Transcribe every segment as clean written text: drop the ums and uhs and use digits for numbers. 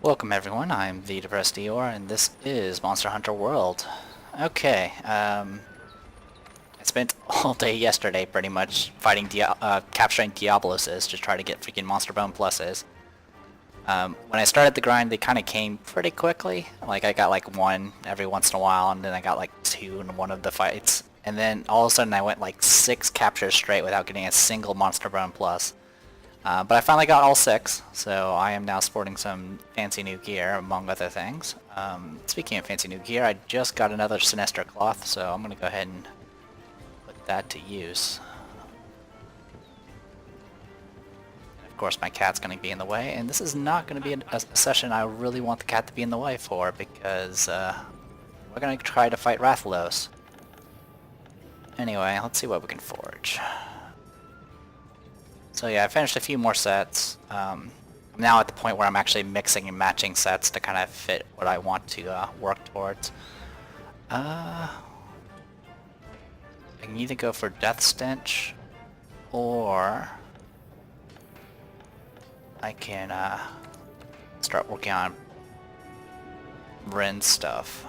Welcome everyone, I'm the Depressed Eeyore, and this is Monster Hunter World. Okay, I spent all day yesterday pretty much fighting, capturing Diaboloses to try to get freaking Monster Bone pluses. When I started the grind, they kind of came pretty quickly. Like, I got like one every once in a while, and then I got like two in one of the fights. And then all of a sudden I went like 6 captures straight without getting a single Monster Bone plus. But I finally got all 6, so I am now sporting some fancy new gear, among other things. Speaking of fancy new gear, I just got another Sinestro cloth, so I'm going to go ahead and put that to use. And of course my cat's going to be in the way, and this is not going to be a session I really want the cat to be in the way for, because we're going to try to fight Rathalos. Anyway, let's see what we can forge. So yeah, I finished a few more sets. I'm now at the point where I'm actually mixing and matching sets to kind of fit what I want to work towards. I can either go for Death Stench, or I can start working on Rin stuff.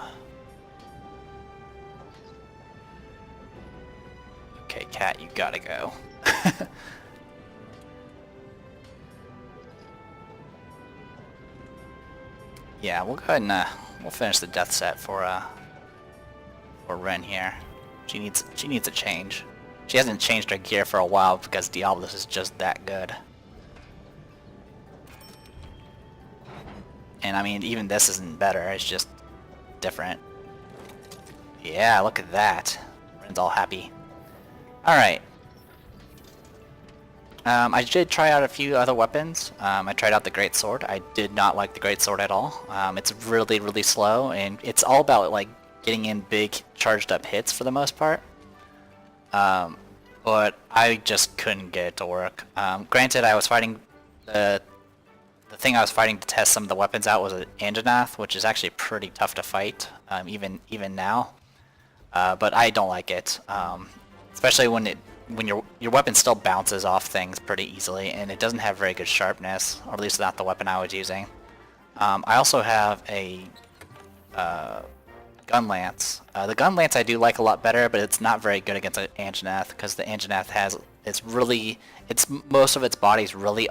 Okay, cat, you gotta go. Yeah, we'll go ahead and we'll finish the death set for Ren here. She needs a change. She hasn't changed her gear for a while because Diablos is just that good. And I mean, even this isn't better. It's just different. Yeah, look at that. Ren's all happy. All right. I did try out a few other weapons. I tried out the Great Sword. I did not like the Great Sword at all. It's really, really slow, and it's all about like getting in big charged up hits for the most part. But I just couldn't get it to work. Granted, I was fighting the thing I was fighting to test some of the weapons out was an Anjanath, which is actually pretty tough to fight, even now. But I don't like it, especially when your weapon still bounces off things pretty easily, and it doesn't have very good sharpness, or at least not the weapon I was using. I also have a gun lance. The gun lance I do like a lot better, but it's not very good against an Anjanath because the Anjanath has most of its body's really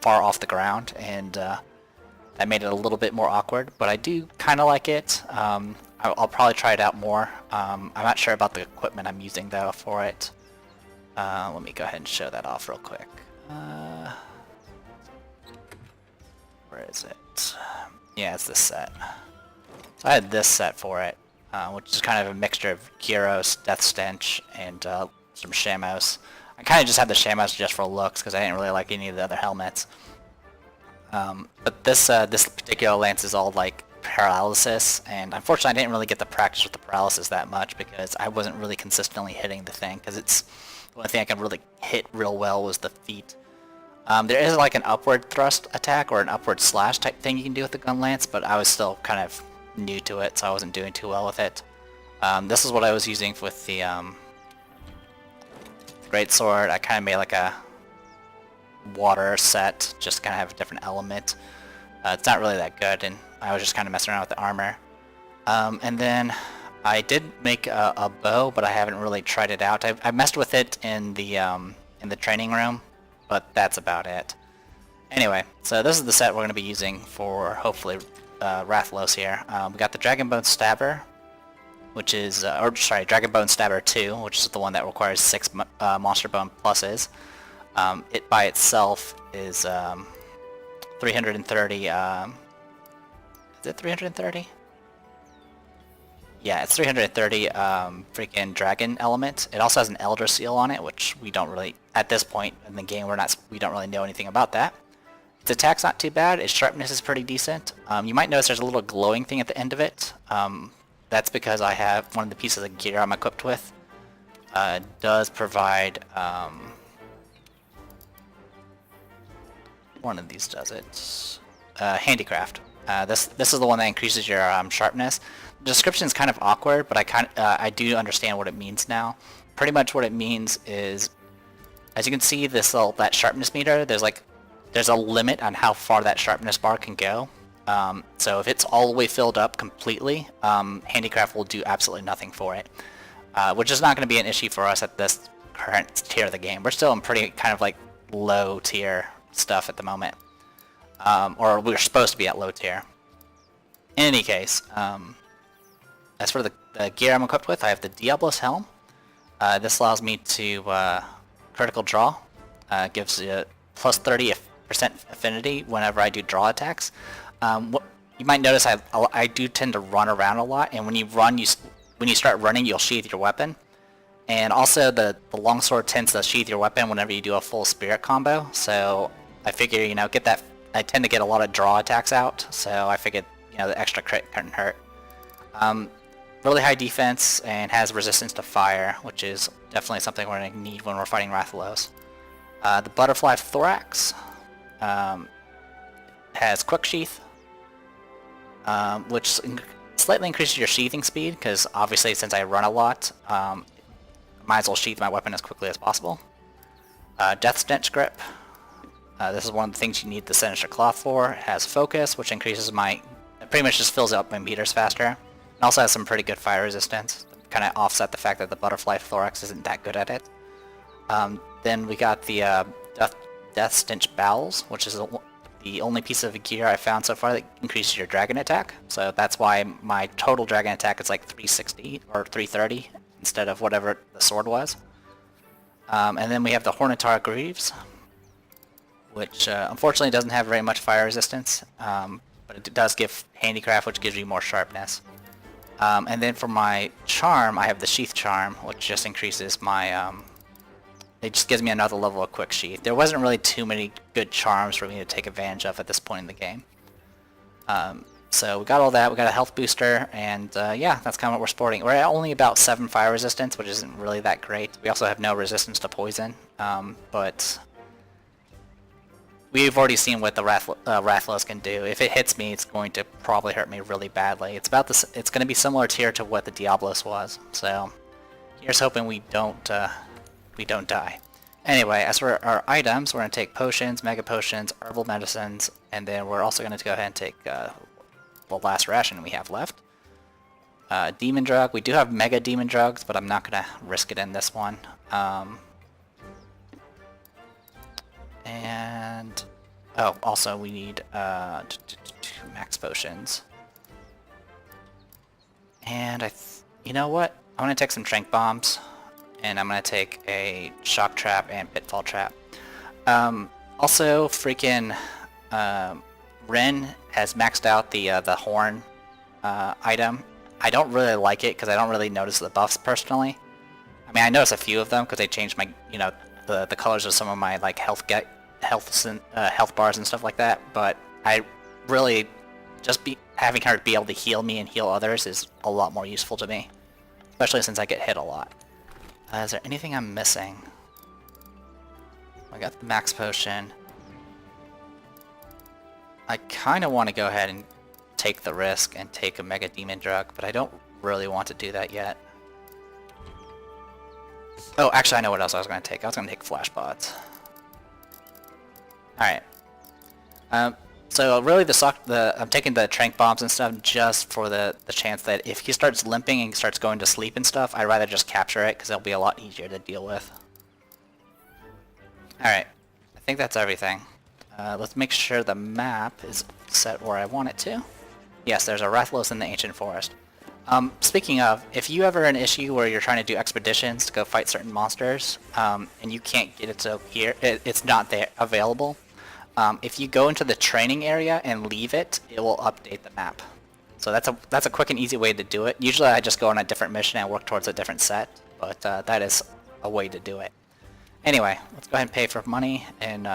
far off the ground, and that made it a little bit more awkward. But I do kind of like it. I'll probably try it out more. I'm not sure about the equipment I'm using though for it. Let me go ahead and show that off real quick. Where is it? Yeah, it's this set. So I had this set for it, which is kind of a mixture of Gyros, Death Stench, and some Shamos. I kind of just had the Shamos just for looks because I didn't really like any of the other helmets. But this particular lance is all like paralysis, and unfortunately I didn't really get to practice with the paralysis that much because I wasn't really consistently hitting the thing, because it's the only thing I could really hit real well was the feet. There is like an upward thrust attack or an upward slash type thing you can do with the gun lance, but I was still kind of new to it, so I wasn't doing too well with it. This is what I was using with the Great Sword. I kind of made like a water set, just kind of have a different element. It's not really that good, and I was just kind of messing around with the armor. And then I did make a bow, but I haven't really tried it out. I messed with it in the training room, but that's about it. Anyway, so this is the set we're going to be using for hopefully Rathalos here. We got the Dragonbone Stabber, which is, Dragonbone Stabber 2, which is the one that requires 6 Monster Bone pluses. It by itself is 330. Is it 330? Yeah, it's 330 freaking dragon element. It also has an Elder Seal on it, which we don't really, at this point in the game, we don't really know anything about that. Its attack's not too bad. Its sharpness is pretty decent. You might notice there's a little glowing thing at the end of it. That's because I have one of the pieces of gear I'm equipped with. Does provide one of these does it. Handicraft. This is the one that increases your sharpness. The description is kind of awkward, but I do understand what it means now. Pretty much what it means is, as you can see, that sharpness meter. There's a limit on how far that sharpness bar can go. So if it's all the way filled up completely, Handicraft will do absolutely nothing for it, which is not going to be an issue for us at this current tier of the game. We're still in pretty kind of like low tier stuff at the moment, or we're supposed to be at low tier. In any case, as for the gear I'm equipped with, I have the Diablos Helm. This allows me to critical draw, gives you plus 30% affinity whenever I do draw attacks. What you might notice, I do tend to run around a lot, and when you run, when you start running, you'll sheath your weapon. And also, the longsword tends to sheath your weapon whenever you do a full spirit combo. So I figure, you know, get that. I tend to get a lot of draw attacks out, so I figured, you know, the extra crit couldn't hurt. Really high defense and has resistance to fire, which is definitely something we're going to need when we're fighting Rathalos. The Butterfly Thorax has Quick Sheath, which slightly increases your sheathing speed, because obviously since I run a lot, might as well sheath my weapon as quickly as possible. Death Stench Grip. This is one of the things you need the Sinister Cloth for. It has Focus, which increases it pretty much just fills up my meters faster. It also has some pretty good fire resistance, kind of offset the fact that the Butterfly Thorax isn't that good at it. Then we got the Death Stench Bowels, which is the only piece of gear I found so far that increases your dragon attack. So that's why my total dragon attack is like 360 or 330 instead of whatever the sword was. And then we have the Hornitar Greaves, which unfortunately doesn't have very much fire resistance, but it does give Handicraft, which gives you more sharpness. And then for my charm, I have the Sheath Charm, which just increases my, it just gives me another level of Quick Sheath. There wasn't really too many good charms for me to take advantage of at this point in the game. So we got all that, we got a health booster, and yeah, that's kind of what we're sporting. We're at only about 7 fire resistance, which isn't really that great. We also have no resistance to poison, but we've already seen what the Rathalos can do. If it hits me, it's going to probably hurt me really badly. It's going to be similar tier to what the Diablos was. So here's hoping we don't die. Anyway, as for our items, we're going to take potions, mega potions, herbal medicines, and then we're also going to go ahead and take the last ration we have left. Demon drug. We do have mega demon drugs, but I'm not going to risk it in this one. And oh, also we need 2 max potions. And you know what? I'm gonna take some trank bombs, and I'm gonna take a shock trap and pitfall trap. Also, freaking Ren has maxed out the horn item. I don't really like it because I don't really notice the buffs personally. I mean, I notice a few of them because they changed my, you know, the colors of some of my like health bars and stuff like that, but I really just having her be able to heal me and heal others is a lot more useful to me, especially since I get hit a lot. Is there anything I'm missing? I got the max potion. I kind of want to go ahead and take the risk and take a mega demon drug, but I don't really want to do that yet. Oh, actually I know what else I was going to take. I was going to take flash bots. Alright. So really I'm taking the trank bombs and stuff just for the chance that if he starts limping and starts going to sleep and stuff, I'd rather just capture it because it'll be a lot easier to deal with. Alright. I think that's everything. Let's make sure the map is set where I want it to. Yes, there's a Rathalos in the Ancient Forest. Speaking of, if you ever an issue where you're trying to do expeditions to go fight certain monsters, and you can't get it to here, it's not there available. If you go into the training area and leave it, it will update the map. So that's a quick and easy way to do it. Usually I just go on a different mission and work towards a different set, but that is a way to do it. Anyway, let's go ahead and pay for money, and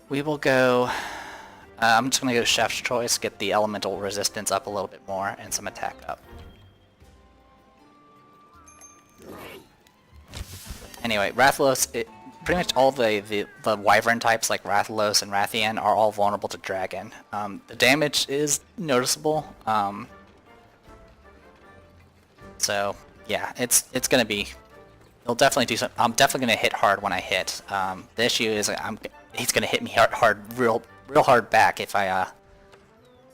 we will go... I'm just going to go Chef's Choice, get the elemental resistance up a little bit more, and some attack up. Anyway, Rathalos, pretty much all the Wyvern types like Rathalos and Rathian are all vulnerable to Dragon. The damage is noticeable, so yeah, it's going to be... It'll definitely do some... I'm definitely going to hit hard when I hit. The issue is he's going to hit me hard real hard back if I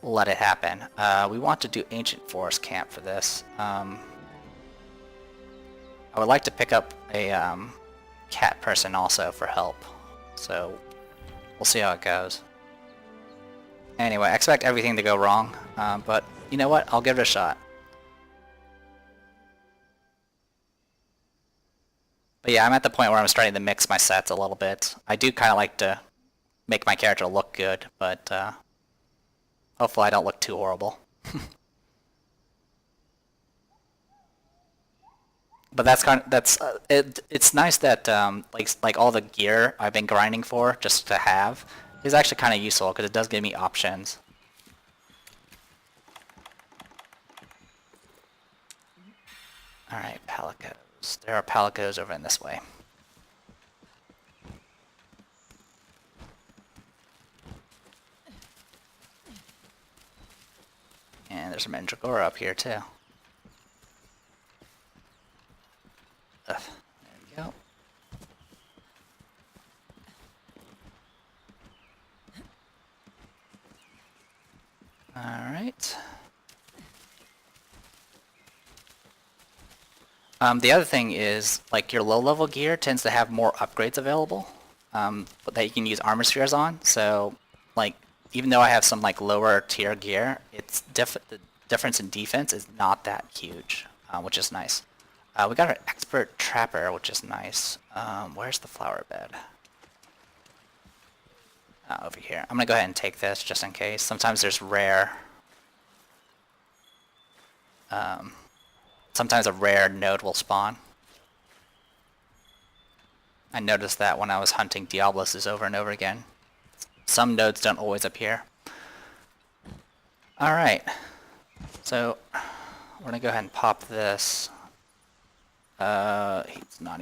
let it happen. We want to do Ancient Forest Camp for this. I would like to pick up a cat person also for help. So we'll see how it goes. Anyway, I expect everything to go wrong, but you know what? I'll give it a shot. But yeah, I'm at the point where I'm starting to mix my sets a little bit. I do kind of like to make my character look good, but hopefully I don't look too horrible. But it's nice that like all the gear I've been grinding for just to have is actually kind of useful because it does give me options. All right, palicos. There are palicos over in this way. And there's a mandragora up here too. There we go. Alright. The other thing is, like, your low-level gear tends to have more upgrades available that you can use armor spheres on. So, like, even though I have some, like, lower-tier gear, the difference in defense is not that huge, which is nice. We got our expert trapper, which is nice. Where's the flower bed? Over here. I'm gonna go ahead and take this just in case. Sometimes there's rare. Sometimes a rare node will spawn. I noticed that when I was hunting Diabloses over and over again. Some nodes don't always appear. Alright. So, we're gonna go ahead and pop this. It's not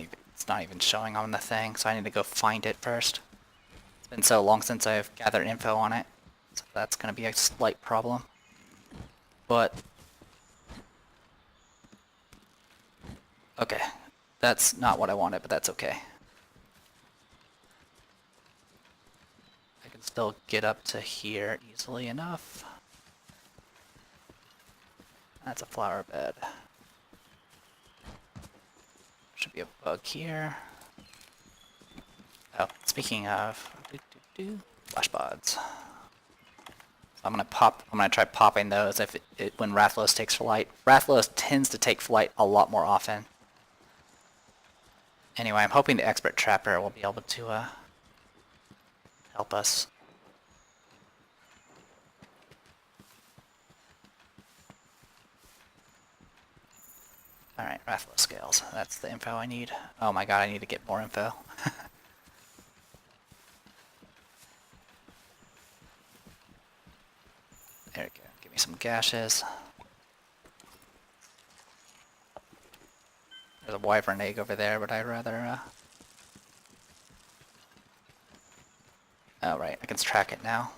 even showing on the thing, so I need to go find it first. It's been so long since I've gathered info on it, so that's gonna be a slight problem. But okay, that's not what I wanted, but that's okay. I can still get up to here easily enough. That's a flower bed. Should be a bug here. Oh, speaking of, flash pods. So I'm gonna try popping those when Rathalos takes flight. Rathalos tends to take flight a lot more often. Anyway, I'm hoping the expert trapper will be able to help us. Alright, Rathalos scales. That's the info I need. Oh my god, I need to get more info. There we go. Give me some gashes. There's a wyvern egg over there, but I'd rather, oh, right. I can track it now.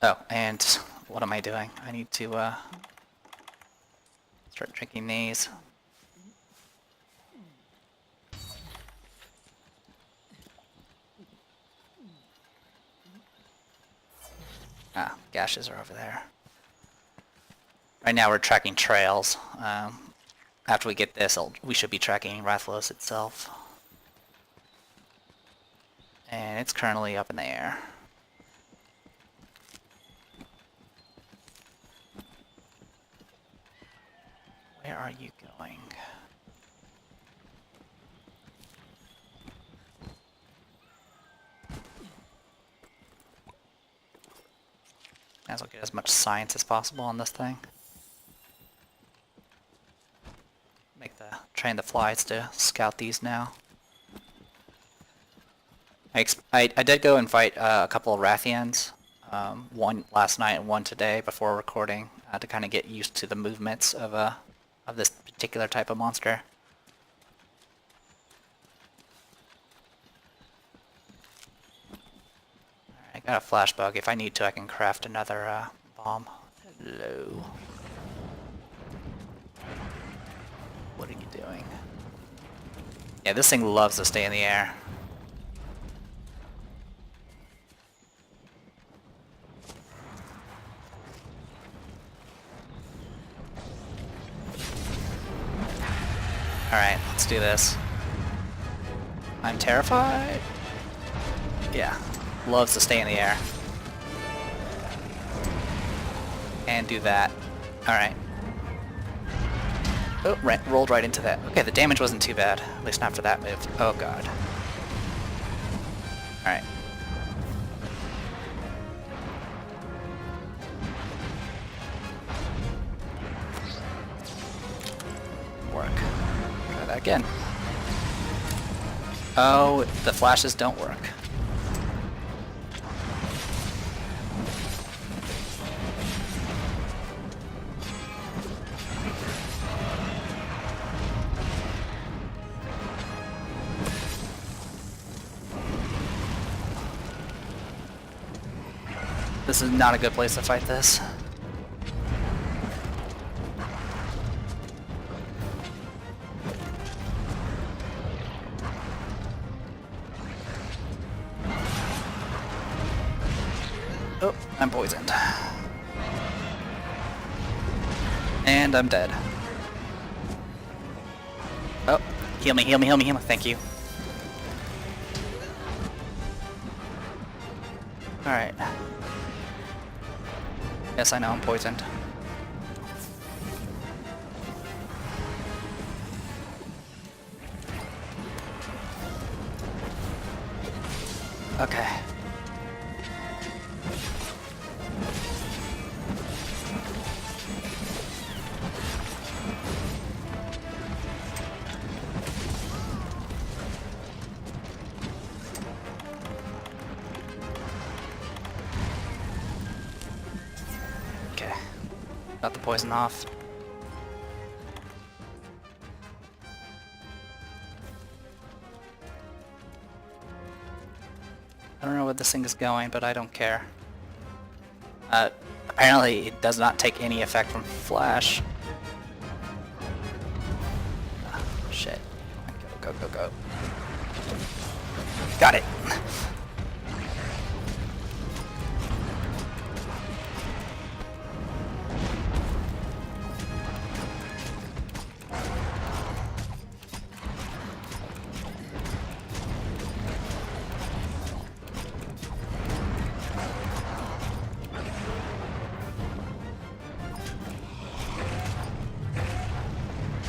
Oh, and what am I doing? I need to, start drinking these. Ah, gashes are over there. Right now we're tracking trails. After we get this, we should be tracking Rathalos itself. And it's currently up in the air. Where are you going? Might as well get as much science as possible on this thing. Train the flies to scout these now. I did go and fight a couple of Rathians, one last night and one today before recording, to kind of get used to the movements of this particular type of monster. I got a flash bug. If I need to, I can craft another bomb. Hello. Yeah, this thing loves to stay in the air. Alright, let's do this. I'm terrified. Yeah, loves to stay in the air. And do that. Alright. Oh, right, rolled right into that. Okay, the damage wasn't too bad. At least not for that move. Oh god. Alright. Work. Try that again. Oh, the flashes don't work. This is not a good place to fight this. Oh, I'm poisoned. And I'm dead. Oh, heal me, heal me, heal me, heal me. Thank you. Alright. Yes, I know I'm poisoned. Okay. Okay. Got the poison off. I don't know where this thing is going, but I don't care. Apparently it does not take any effect from flash. Oh, shit. Go, go, go, go. Got it.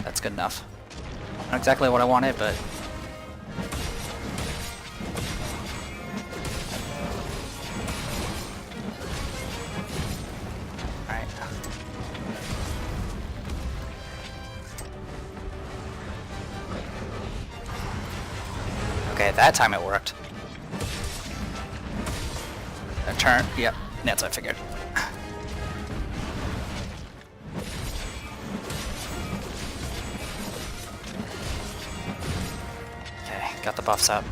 That's good enough. Not exactly what I wanted, but... Alright. Okay, that time it worked. A turn, yep, that's what I figured. Got the buffs up.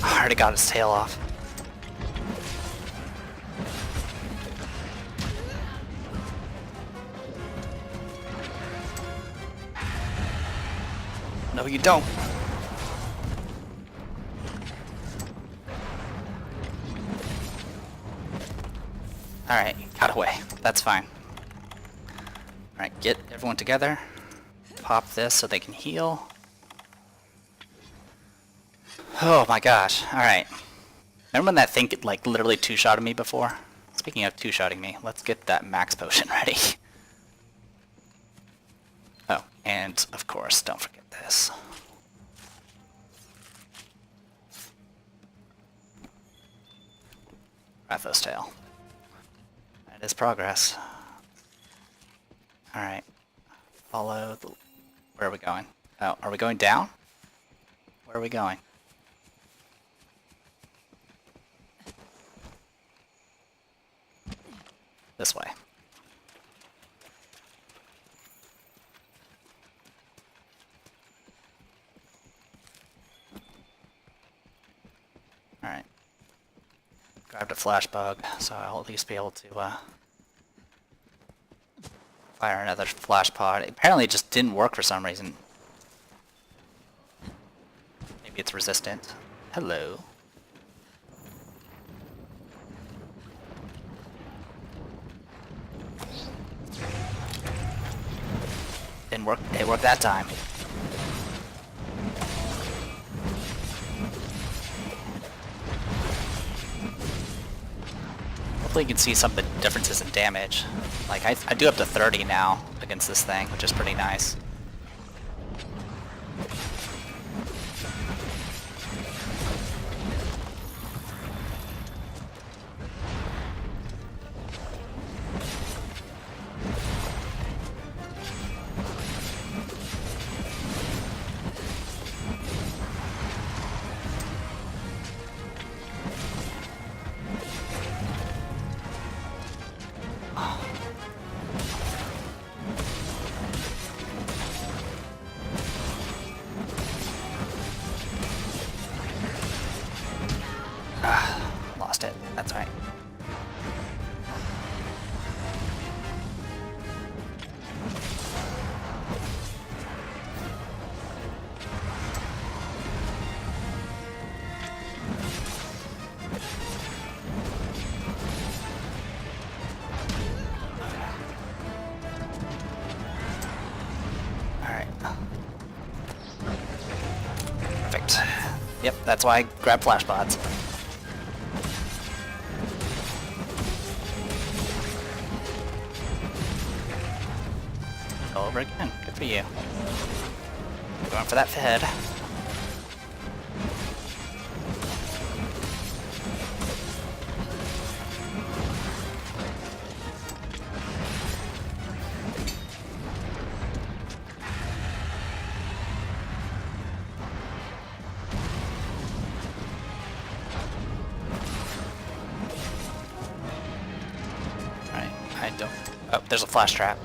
I already got his tail off. No, you don't. Alright, got away. That's fine. Alright, get everyone together. Pop this so they can heal. Oh my gosh. Alright. Remember when that thing like literally two-shotted me before? Speaking of two-shotting me, let's get that max potion ready. Oh, and of course, don't forget this. Rathalos tail. That is progress. Alright. Follow the... Where are we going? Oh, are we going down? Where are we going? this way. Alright. Grabbed a flash bug, so I'll at least be able to fire another flash pod. Apparently it just didn't work for some reason. Maybe it's resistant. Hello. Didn't work. It worked that time. Hopefully you can see some of the differences in damage. Like, I do up to 30 now against this thing, which is pretty nice. Lost it. That's right. Alright. Perfect. Yep, that's why I grabbed flash pods. Over again. Good for you. Going for that head. Alright, I don't... Oh, there's a flash trap.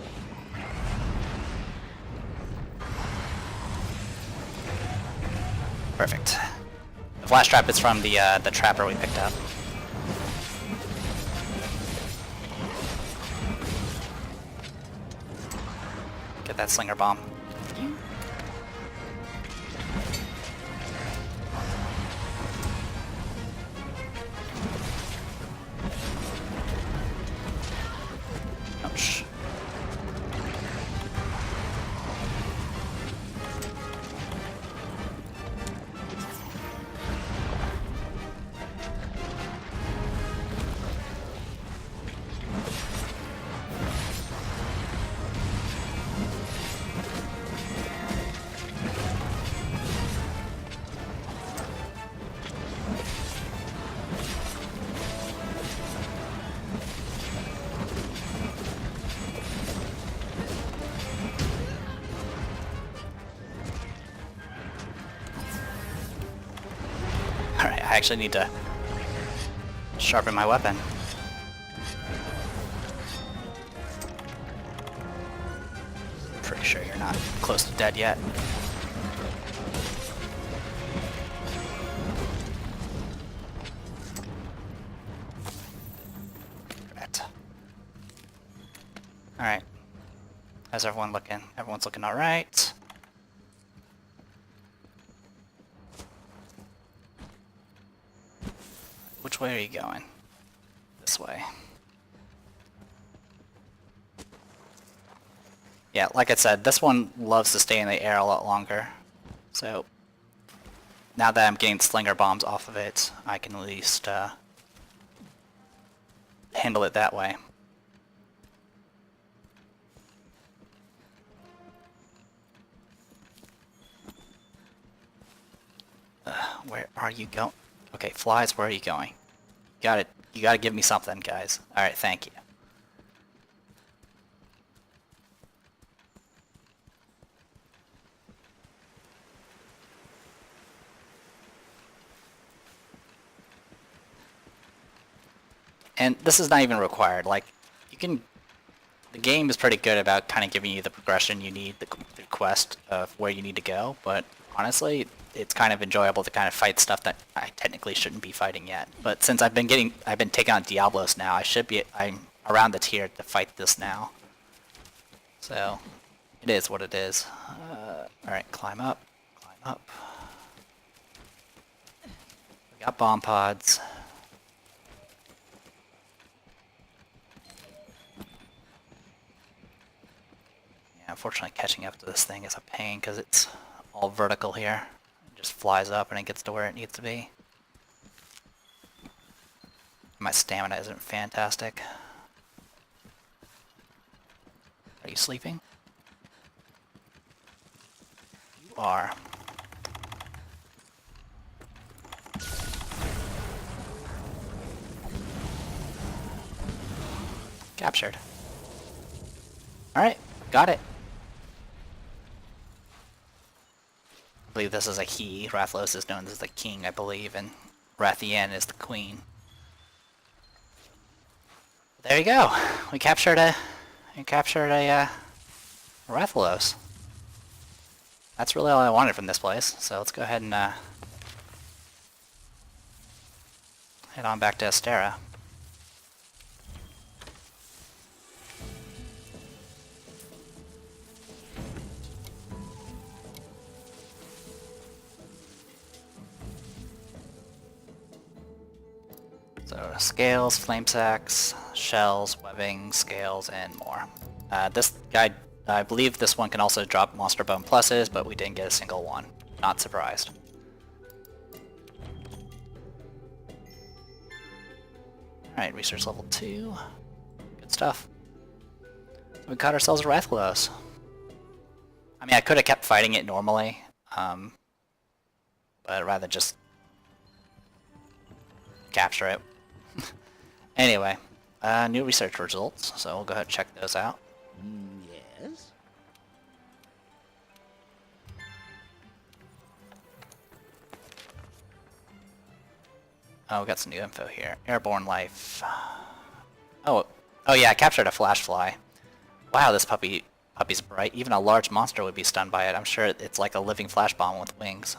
Perfect. The flash trap is from the trapper we picked up. Get that slinger bomb. Ouch. Alright, I actually need to sharpen my weapon. Pretty sure you're not close to dead yet. Right. Alright. How's everyone looking? Everyone's looking alright. Which way are you going? This way. Yeah, like I said, this one loves to stay in the air a lot longer. So, now that I'm getting slinger bombs off of it, I can at least handle it that way. Where are you going? Okay, flies, where are you going? You gotta give me something, guys. Alright, thank you. And this is not even required. Like, you can... The game is pretty good about kind of giving you the progression you need, the quest of where you need to go, but honestly, it's kind of enjoyable to kind of fight stuff that I technically shouldn't be fighting yet. But since I've been taking on Diablos now, I'm around the tier to fight this now. So, it is what it is. Alright, climb up, climb up. We got bomb pods. Unfortunately, catching up to this thing is a pain because it's all vertical here. It just flies up and it gets to where it needs to be. My stamina isn't fantastic. Are you sleeping? You are. Captured. Alright, got it. I believe this is a he. Rathalos is known as the king, I believe, and Rathian is the queen. There you go. We captured a Rathalos. That's really all I wanted from this place. So let's go ahead and head on back to Astera. So scales, flame sacks, shells, webbing, scales, and more. This guy, I believe this one can also drop monster bone pluses, but we didn't get a single one. Not surprised. Alright, research level 2. Good stuff. So we caught ourselves a Rathalos. I mean, I could have kept fighting it normally, but I'd rather just capture it. Anyway, new research results, so we'll go ahead and check those out. Yes? Oh, we got some new info here. Airborne life. Oh yeah, I captured a flash fly. Wow, this puppy's bright. Even a large monster would be stunned by it. I'm sure it's like a living flash bomb with wings.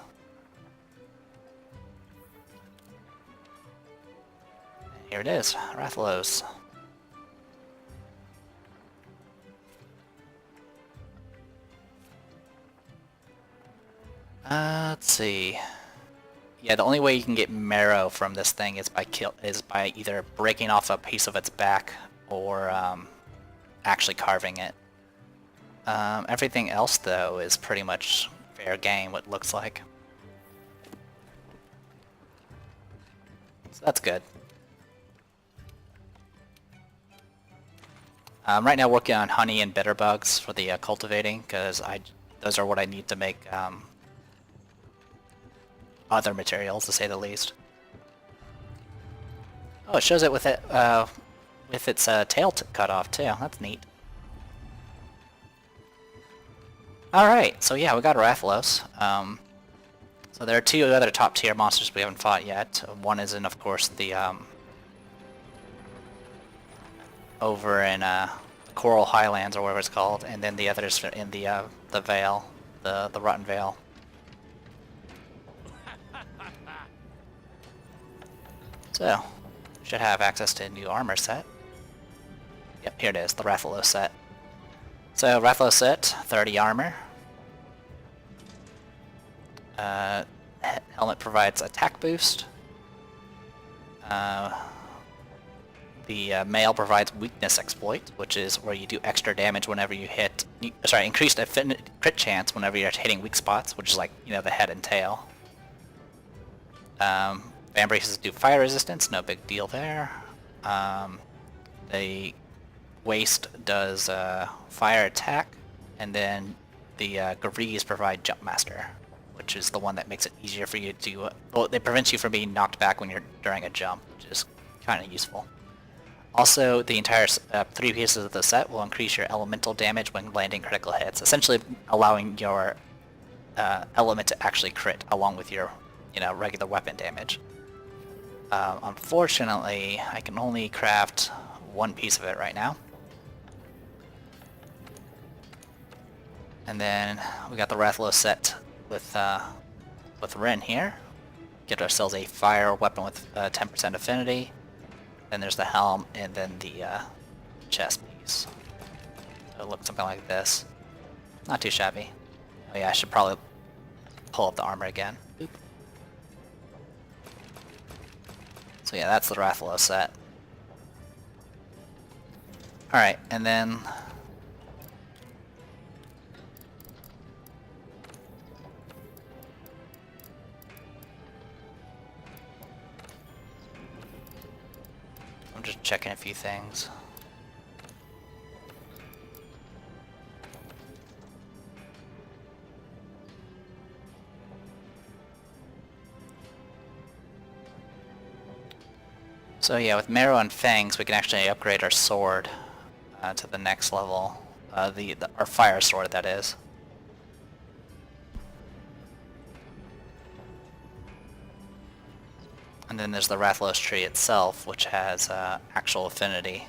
Here it is, Rathalos. Let's see. Yeah, the only way you can get marrow from this thing is by either breaking off a piece of its back or actually carving it. Everything else, though, is pretty much fair game, what it looks like. So that's good. I'm right now working on honey and bitter bugs for the cultivating, because those are what I need to make other materials, to say the least. Oh, it shows it with its tail cut off too. That's neat. Alright, so yeah, we got Rathalos. So there are two other top tier monsters we haven't fought yet. One is in, of course, the over in the Coral Highlands, or whatever it's called, and then the other is in the Vale, the Rotten Vale. So, should have access to a new armor set. Yep, here it is, the Rathalos set. So, Rathalos set, 30 armor. Helmet provides attack boost. The mail provides weakness exploit, which is where you do extra damage whenever you hit... Sorry, increased crit chance whenever you're hitting weak spots, which is like, you know, the head and tail. Fan braces do fire resistance, no big deal there. The waist does fire attack, and then the Greaves provide jump master, which is the one that makes it easier for you to... well, it prevents you from being knocked back when you're during a jump, which is kind of useful. Also, the entire 3 pieces of the set will increase your elemental damage when landing critical hits, essentially allowing your element to actually crit along with your, you know, regular weapon damage. Unfortunately, I can only craft 1 piece of it right now, And then we got the Rathalos set with Rin here. Get ourselves a fire weapon with 10% affinity. Then there's the helm, and then the chest piece. So it looks something like this. Not too shabby. Oh yeah, I should probably pull up the armor again. Boop. So yeah, that's the Rathalos set. Alright, and then... I'm just checking a few things. So yeah, with Marrow and Fangs, we can actually upgrade our sword to the next level. Our fire sword, that is. And then there's the Rathalos tree itself, which has actual affinity,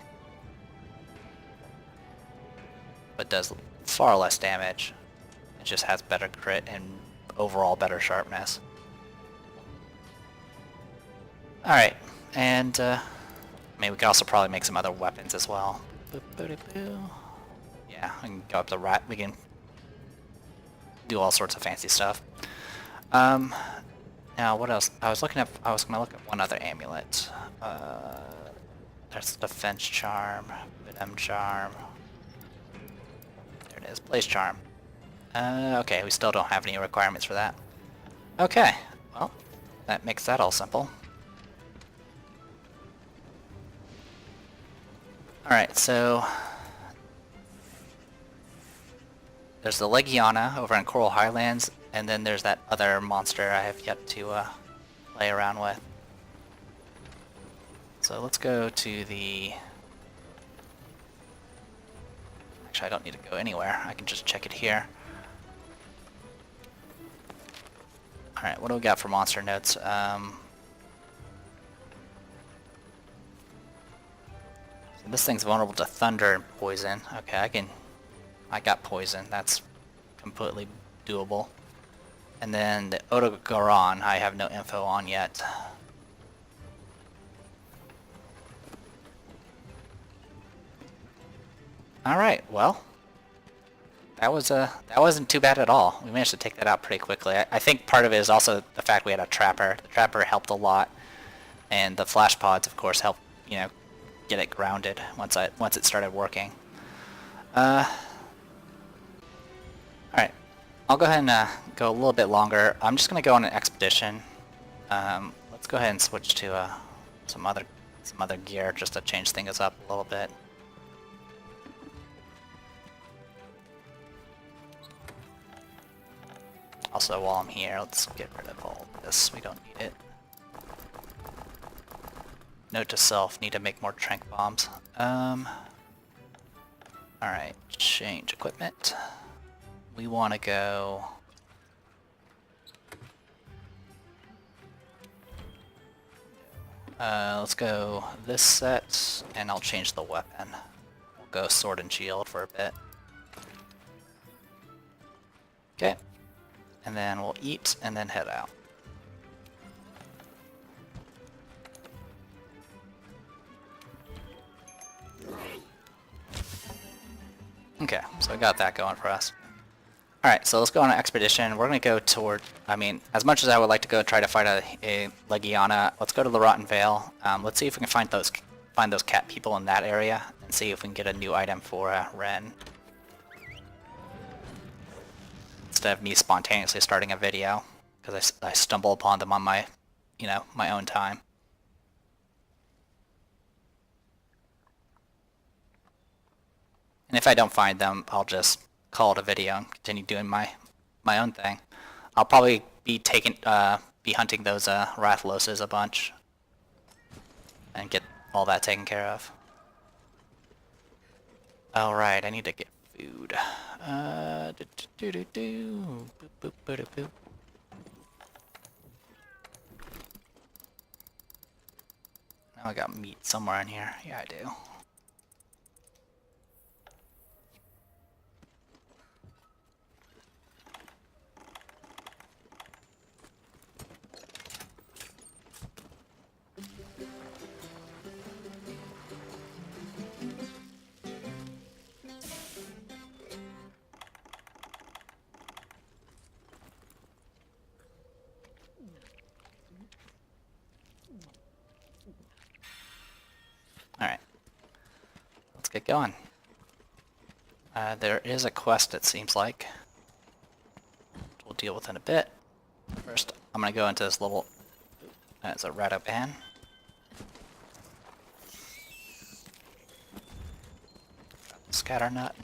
but does far less damage. It just has better crit and overall better sharpness. Alright, and I mean, we could also probably make some other weapons as well. Yeah, we can go up the rat. We can do all sorts of fancy stuff. Now, what else? I was gonna look at one other amulet. There's the Defense Charm, Venom Charm. There it is, Blaze Charm. Okay, we still don't have any requirements for that. Okay, well, that makes that all simple. Alright, so... there's the Legiana over in Coral Highlands, and then there's that other monster I have yet to play around with. So let's go to the... actually, I don't need to go anywhere. I can just check it here. Alright, what do we got for monster notes? So this thing's vulnerable to thunder and poison. Okay, I got poison. That's completely doable. And then the Odogaron, I have no info on yet. Alright, well, that wasn't too bad at all. We managed to take that out pretty quickly. I think part of it is also the fact we had a trapper. The trapper helped a lot, and the flash pods, of course, helped, you know, get it grounded once it started working. Alright, I'll go ahead and go a little bit longer. I'm just going to go on an expedition. Let's go ahead and switch to some other gear just to change things up a little bit. Also, while I'm here, let's get rid of all this. We don't need it. Note to self, need to make more trank bombs. Alright, change equipment. We want to go... let's go this set, and I'll change the weapon. We'll go sword and shield for a bit. Okay. And then we'll eat, and then head out. Okay, so we got that going for us. Alright, so let's go on an expedition. We're going to go toward, I mean, as much as I would like to go try to fight a Legiana, let's go to the Rotten Vale. Let's see if we can find those cat people in that area, and see if we can get a new item for Ren. Instead of me spontaneously starting a video, because I stumble upon them on my, my own time. And if I don't find them, I'll just call it a video and continue doing my own thing. I'll probably be hunting those Rathaloses a bunch and get all that taken care of. All right, I need to get food. Boop, boop, boop, boop. Now I got meat somewhere in here. Yeah, I do. Alright. Let's get going. There is a quest, it seems like. We'll deal with in a bit. First, I'm gonna go into this little... That's a Ratoban. Scatter nut.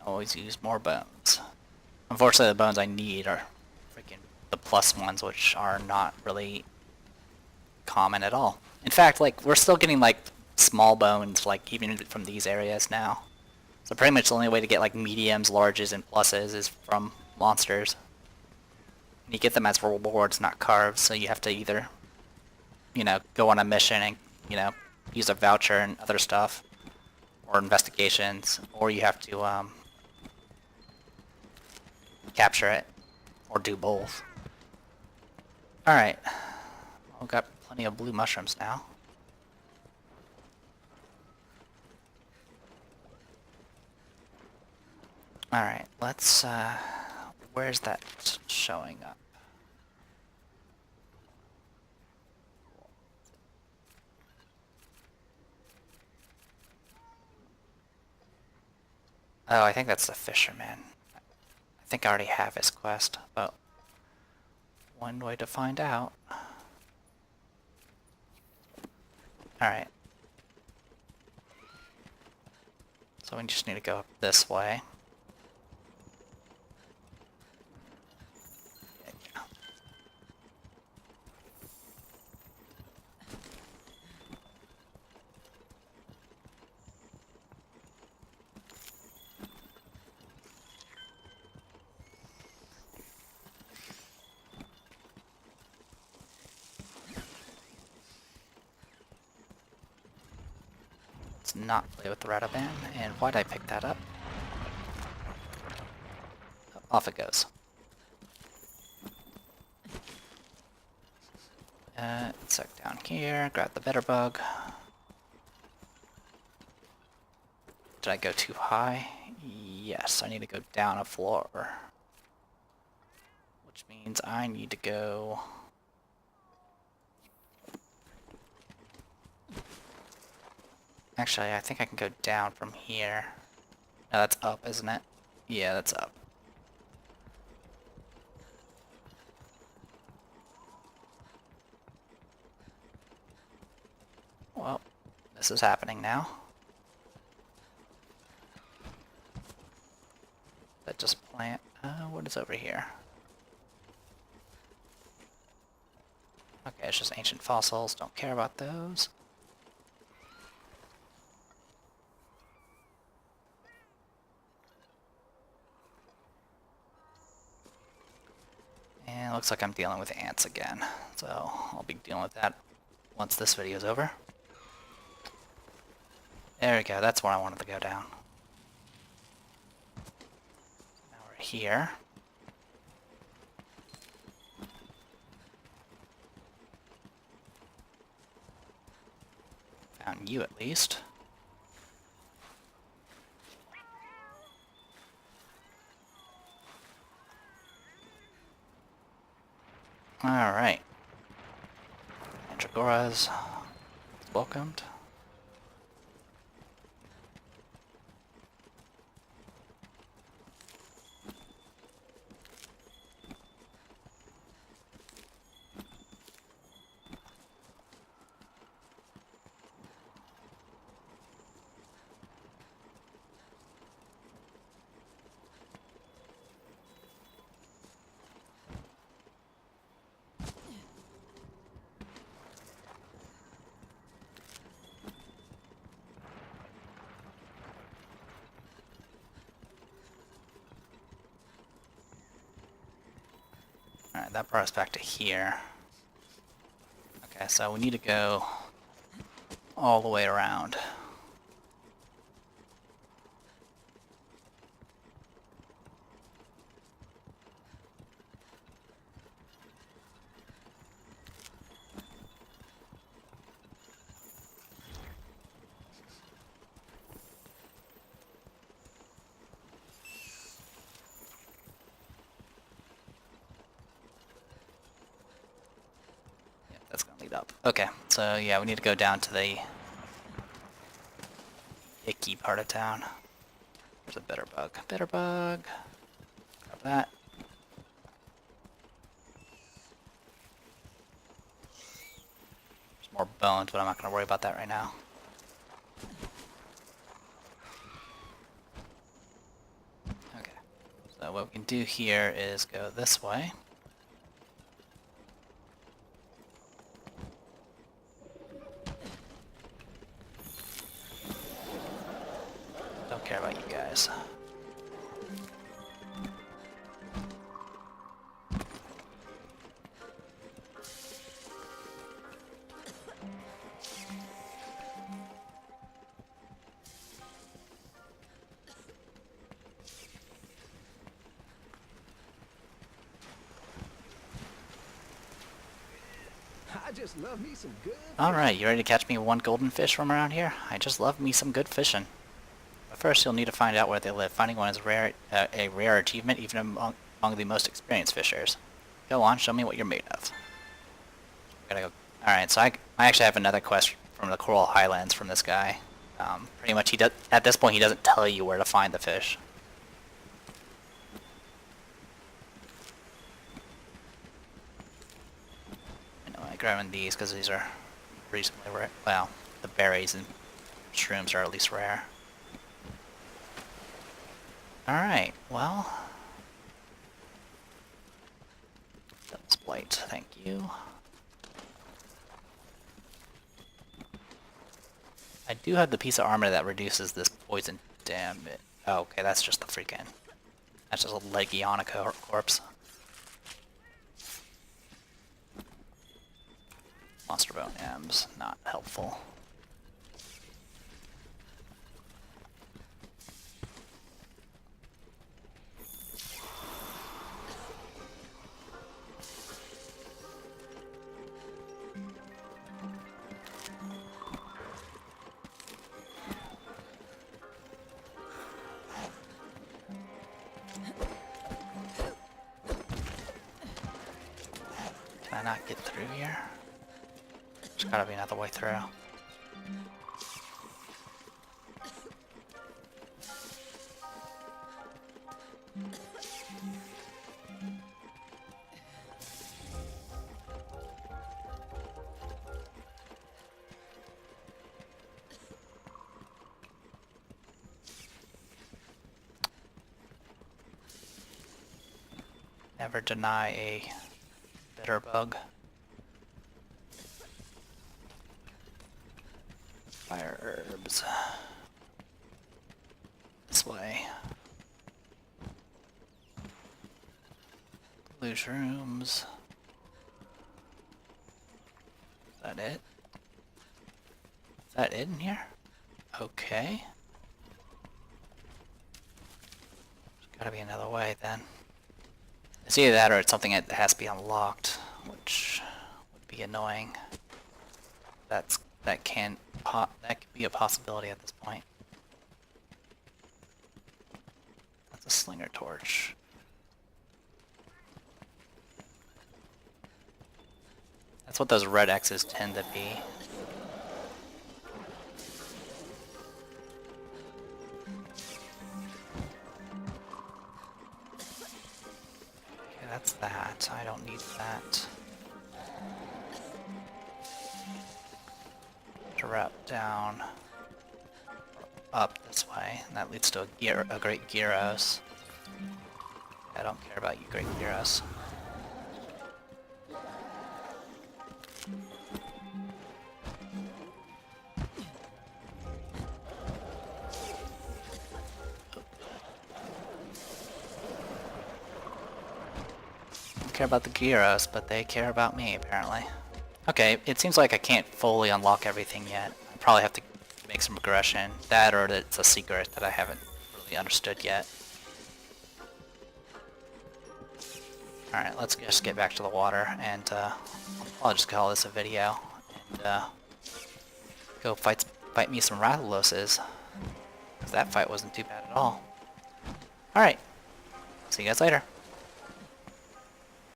Always use more bones. Unfortunately, the bones I need are freaking the plus ones, which are not really common at all. In fact, like, we're still getting, like, small bones, like, even from these areas now. So pretty much the only way to get, like, mediums, larges, and pluses is from monsters. And you get them as rewards, not carves, so you have to either, you know, go on a mission and, you know, use a voucher and other stuff, or investigations, or you have to, capture it, or do both. Alright. We've got plenty of blue mushrooms now. Alright, let's, where's that showing up? Oh, I think that's the fisherman. I think I already have his quest, but one way to find out. Alright. So we just need to go up this way. Yeah. Let's not play with the Rathalos. And why'd I pick that up? Off it goes. Let's check down here, grab the better bug. Did I go too high? Yes, I need to go down a floor. Which means I need to go... Actually, I think I can go down from here. No, that's up, isn't it? Yeah, that's up. Well, this is happening now. That just plant... what is over here? Okay, it's just ancient fossils. Don't care about those. And it looks like I'm dealing with ants again. So I'll be dealing with that once this video is over. There we go, that's where I wanted to go down. Now we're here. Found you at least. Alright. Mandragora's welcomed. Alright, that brought us back to here. Okay, Okay, so we need to go all the way around. Yep, that's gonna lead up. Okay, so yeah, we need to go down to the icky part of town. There's a bitter bug. Bitter bug. Grab that. There's more bones, but I'm not gonna worry about that right now. Okay. So what we can do here is go this way. Don't care about you guys. I just love me some good. Alright, you ready to catch me one golden fish from around here? I just love me some good fishing. But first you'll need to find out where they live. Finding one is a rare achievement even among the most experienced fishers. Go on, show me what you're made of. Gotta go. Alright, so I actually have another quest from the Coral Highlands from this guy. Pretty much at this point he doesn't tell you where to find the fish. I'm grabbing these because these are reasonably rare. Well, the berries and shrooms are at least rare. Alright, well. Devil's Blight, thank you. I do have the piece of armor that reduces this poison damage. Oh, okay, that's just the freaking. That's just a Legiona corpse. Monster Bone M's, not helpful. Can I not get through here? There's gotta be another way through. Never deny a bitter bug. Fire herbs. This way. Blue shrooms. Is that it? Is that it in here? Okay. There's gotta be another way then. It's either that or it's something that has to be unlocked, which would be annoying. That could be a possibility at this point. That's a slinger torch. That's what those red X's tend to be. Okay, that's that. I don't need that. Route down, up this way, and that leads to a great Gyros. I don't care about you, great Gyros. I don't care about the Gyros, but they care about me, apparently. Okay, it seems like I can't fully unlock everything yet. I probably have to make some progression. That or it's a secret that I haven't really understood yet. Alright, let's just get back to the water, and I'll just call this a video, and go fight me some Rathaloses. Because that fight wasn't too bad at all. Alright, see you guys later.